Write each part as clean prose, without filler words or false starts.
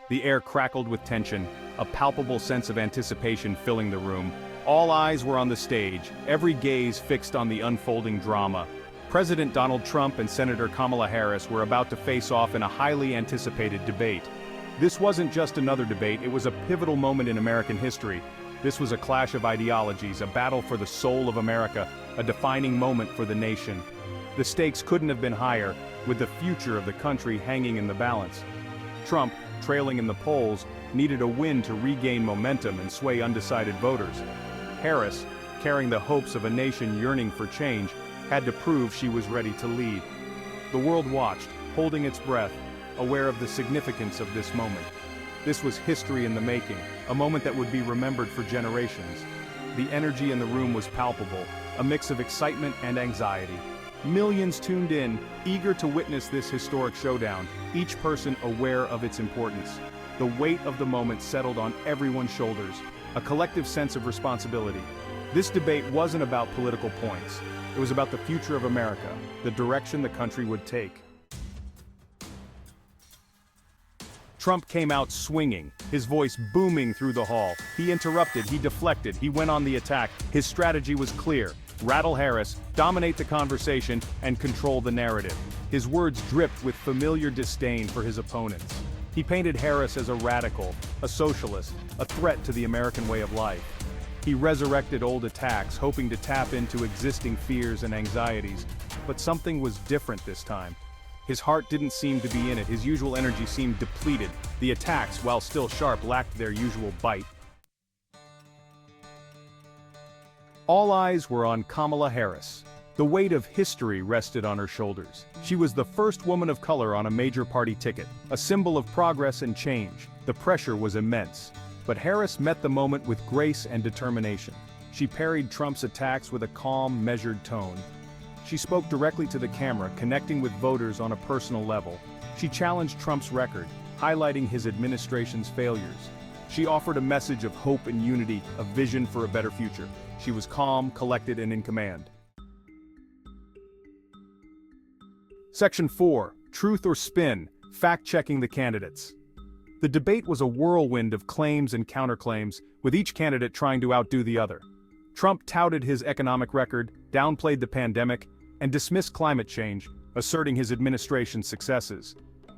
The air crackled with tension, a palpable sense of anticipation filling the room. All eyes were on the stage, every gaze fixed on the unfolding drama. President Donald Trump and Senator Kamala Harris were about to face off in a highly anticipated debate. This wasn't just another debate, it was a pivotal moment in American history. This was a clash of ideologies, a battle for the soul of America, a defining moment for the nation. The stakes couldn't have been higher, with the future of the country hanging in the balance. Trump, trailing in the polls, needed a win to regain momentum and sway undecided voters. Harris, carrying the hopes of a nation yearning for change, had to prove she was ready to lead. The world watched, holding its breath, aware of the significance of this moment. This was history in the making, a moment that would be remembered for generations. The energy in the room was palpable, a mix of excitement and anxiety. Millions tuned in, eager to witness this historic showdown, each person aware of its importance. The weight of the moment settled on everyone's shoulders, a collective sense of responsibility. This debate wasn't about political points. It was about the future of America, the direction the country would take. Trump came out swinging, his voice booming through the hall. He interrupted, he deflected, he went on the attack. His strategy was clear: rattle Harris, dominate the conversation, and control the narrative. His words dripped with familiar disdain for his opponents. He painted Harris as a radical, a socialist, a threat to the American way of life. He resurrected old attacks, hoping to tap into existing fears and anxieties. But something was different this time. His heart didn't seem to be in it, his usual energy seemed depleted. The attacks, while still sharp, lacked their usual bite. All eyes were on Kamala Harris. The weight of history rested on her shoulders. She was the first woman of color on a major party ticket, a symbol of progress and change. The pressure was immense. But Harris met the moment with grace and determination. She parried Trump's attacks with a calm, measured tone. She spoke directly to the camera, connecting with voters on a personal level. She challenged Trump's record, highlighting his administration's failures. She offered a message of hope and unity, a vision for a better future. She was calm, collected, and in command. Section 4. Truth or Spin, Fact-Checking the Candidates. The debate was a whirlwind of claims and counterclaims, with each candidate trying to outdo the other. Trump touted his economic record, downplayed the pandemic, and dismissed climate change, asserting his administration's successes.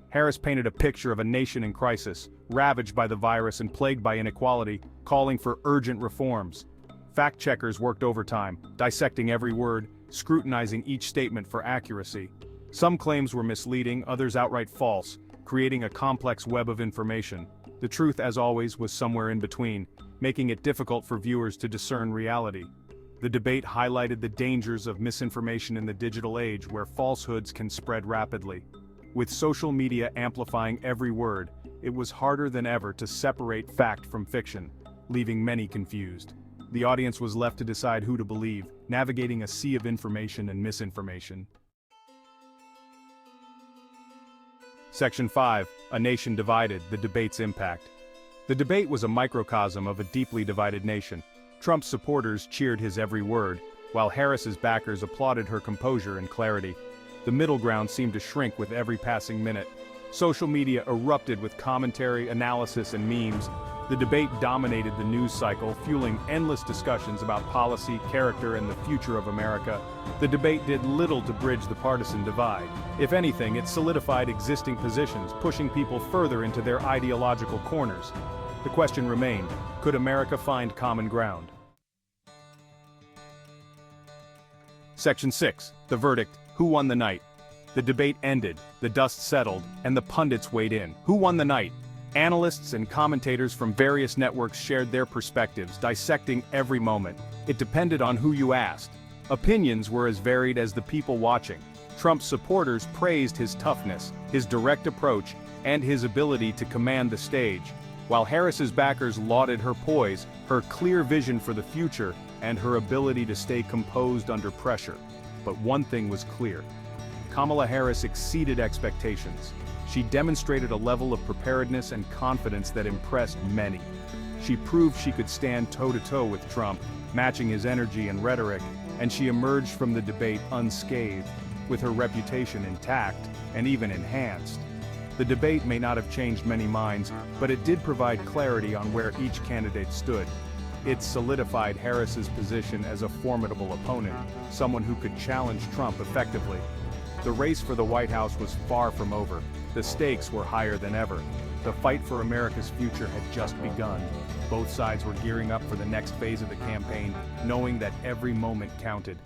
Harris painted a picture of a nation in crisis, ravaged by the virus and plagued by inequality, calling for urgent reforms. Fact-checkers worked overtime, dissecting every word, scrutinizing each statement for accuracy. Some claims were misleading, others outright false, creating a complex web of information. The truth, as always, was somewhere in between, making it difficult for viewers to discern reality. The debate highlighted the dangers of misinformation in the digital age, where falsehoods can spread rapidly. With social media amplifying every word, it was harder than ever to separate fact from fiction, leaving many confused. The audience was left to decide who to believe, navigating a sea of information and misinformation. Section 5. A Nation Divided, the Debate's Impact. The debate was a microcosm of a deeply divided nation. Trump's supporters cheered his every word, while Harris's backers applauded her composure and clarity. The middle ground seemed to shrink with every passing minute. Social media erupted with commentary, analysis, and memes. The debate dominated the news cycle, fueling endless discussions about policy, character, and the future of America. The debate did little to bridge the partisan divide. If anything, it solidified existing positions, pushing people further into their ideological corners. The question remained: could America find common ground? Section 6. The Verdict. Who won the night? The debate ended, the dust settled, and the pundits weighed in. Who won the night? Analysts and commentators from various networks shared their perspectives, dissecting every moment. It depended on who you asked. Opinions were as varied as the people watching. Trump's supporters praised his toughness, his direct approach, and his ability to command the stage, while Harris's backers lauded her poise, her clear vision for the future, and her ability to stay composed under pressure. But one thing was clear: Kamala Harris exceeded expectations. She demonstrated a level of preparedness and confidence that impressed many. She proved she could stand toe-to-toe with Trump, matching his energy and rhetoric, and she emerged from the debate unscathed, with her reputation intact and even enhanced. The debate may not have changed many minds, but it did provide clarity on where each candidate stood. It solidified Harris's position as a formidable opponent, someone who could challenge Trump effectively. The race for the White House was far from over. The stakes were higher than ever. The fight for America's future had just begun. Both sides were gearing up for the next phase of the campaign, knowing that every moment counted.